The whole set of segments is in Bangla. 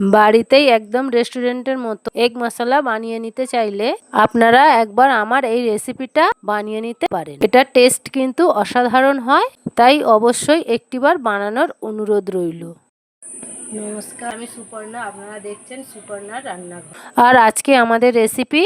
বাড়িতেই একদম রেস্টুরেন্টের মতো এগ মশলা বানিয়ে নিতে চাইলে আপনারা একবার আমার এই রেসিপিটা বানিয়ে নিতে পারেন। এটা টেস্ট কিন্তু অসাধারণ হয়, তাই অবশ্যই একটিবার বানানোর অনুরোধ রইল। নমস্কার, আমি সুপর্ণা, আপনারা দেখছেন সুপর্ণার রান্নাঘর। আর আজকে আমাদের রেসিপি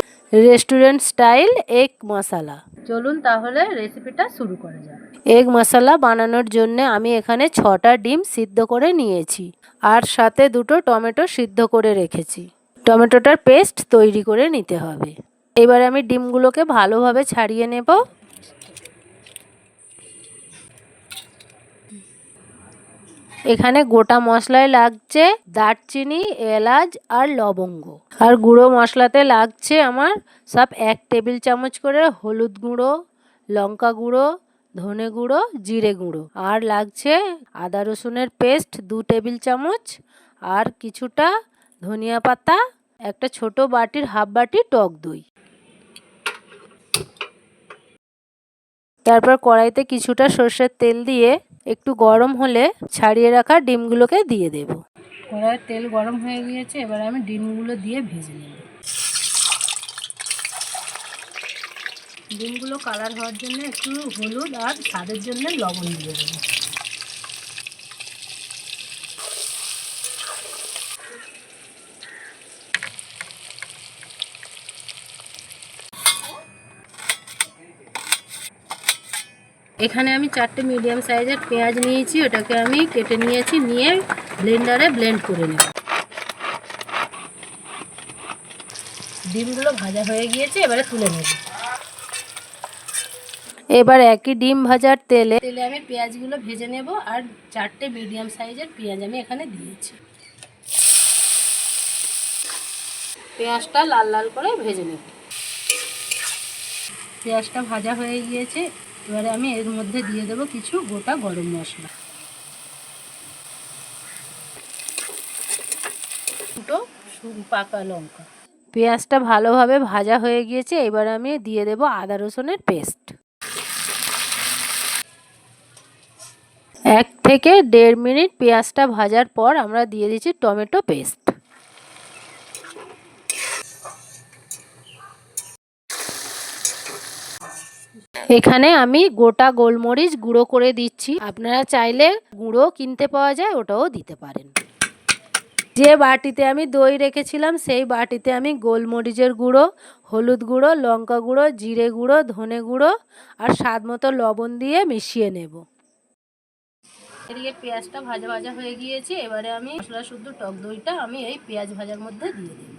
রেস্টুরেন্ট স্টাইল এগ মশলা। চলুন তাহলে রেসিপিটা শুরু করা যাক। এগ মশলা বানানোর জন্য আমি এখানে 6টা ডিম সিদ্ধ করে নিয়েছি, আর সাথে 2টো টমেটো সিদ্ধ করে রেখেছি। টমেটোটার পেস্ট তৈরি করে নিতে হবে। এবারে আমি ডিমগুলোকে ভালোভাবে ছাড়িয়ে নেব। এখানে গোটা মশলায় লাগছে দারচিনি, এলাচ আর লবঙ্গ। আর গুঁড়ো মশলাতে লাগছে আমার সব 1 টেবিল চামচ করে হলুদ গুঁড়ো, লঙ্কা গুঁড়ো, ধনে গুঁড়ো, জিরে গুঁড়ো। আর লাগছে আদা রসুনের পেস্ট 2 টেবিল চামচ, আর কিছুটা ধনিয়া পাতা, একটা ছোট বাটির হাফ বাটি টক দই। তারপর কড়াইতে কিছুটা সর্ষের তেল দিয়ে একটু গরম হলে ছাড়িয়ে রাখা ডিমগুলোকে দিয়ে দেব। কড়াইয়ের তেল গরম হয়ে গিয়েছে, এবার আমি ডিমগুলো দিয়ে ভেজে নেব। ডিমগুলো কালার হওয়ার জন্য একটু হলুদ আর স্বাদের জন্য লবণ দিয়ে দেব। এখানে আমি 4টে মিডিয়াম সাইজের পেঁয়াজ নিয়েছি, ওটাকে আমি কেটে নিয়েছি, নিয়ে ব্লেন্ডারে ব্লেন্ড করে নেব। ডিমগুলো ভাজা হয়ে গিয়েছে, এবারে তুলে নেব। এবার একই ডিম ভাজার তেলে আমি পেঁয়াজগুলো ভেজে নেব। আর 4টে মিডিয়াম সাইজের পেঁয়াজ আমি এখানে দিয়েছি। পেঁয়াজটা লাল লাল করে ভেজে নেব। পেঁয়াজটা ভাজা হয়ে গিয়েছে, এবারে আমি এর মধ্যে দিয়ে দেব কিছু গোটা গরম মশলা, 2টো পাকা লঙ্কা। পেঁয়াজটা ভালোভাবে ভাজা হয়ে গিয়েছে, এবার আমি দিয়ে দেব আদা রসুনের পেস্ট। 1 থেকে 1.5 মিনিট পেঁয়াজটা ভাজার পর আমরা দিয়ে দিচ্ছি টমেটো পেস্ট। এখানে আমি গোটা গোলমরিচ গুঁড়ো করে দিচ্ছি, আপনারা চাইলে গুঁড়ো কিনতে পাওয়া যায়, ওটাও দিতে পারেন। যে বাটিতে আমি দই রেখেছিলাম সেই বাটিতে আমি গোলমরিচের গুঁড়ো, হলুদ গুঁড়ো, লঙ্কা গুঁড়ো, জিরে গুঁড়ো, ধনে গুঁড়ো আর স্বাদ মতো লবণ দিয়ে মিশিয়ে নেব। এদিকে পেঁয়াজটা ভাজা ভাজা হয়ে গিয়েছে, এবারে আমি মশলা শুদ্ধ টক দইটা আমি এই পেঁয়াজ ভাজার মধ্যে দিয়ে দেব।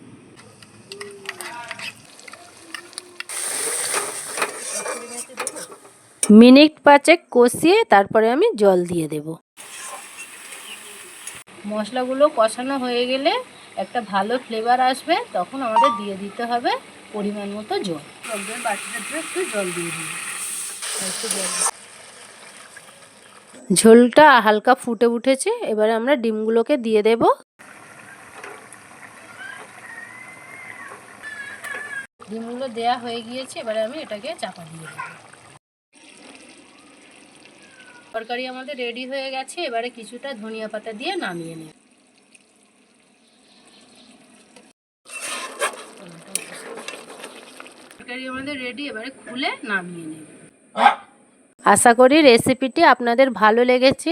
মিনিট 5 কষিয়ে তারপরে আমি জল দিয়ে দেব। মশলাগুলো কষানো হয়ে গেলে একটা ভালো ফ্লেভার আসবে, তখন আমাদের দিয়ে দিতে হবে পরিমাণ মতো জল। টকদইয়ের বাটিটাতে একটু জল দিয়ে দিই। ঝোলটা হালকা ফুটে উঠেছে, এবারে আমরা ডিমগুলোকে দিয়ে দেব। ডিমগুলো দেয়া হয়ে গিয়েছে, এবারে আমি এটাকে চাপা দিয়ে দেব। তরকারি আমাদের রেডি হয়ে গেছে, এবারে কিছুটা ধনিয়া পাতা দিয়ে নামিয়ে নিই। তরকারি আমাদের রেডি, এবারে খুলে নামিয়ে নিই। আশা করি রেসিপিটি আপনাদের ভালো লেগেছে,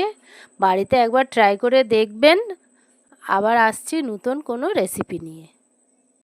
বাড়িতে একবার ট্রাই করে দেখবেন। আবার আসছি নতুন কোনো রেসিপি নিয়ে।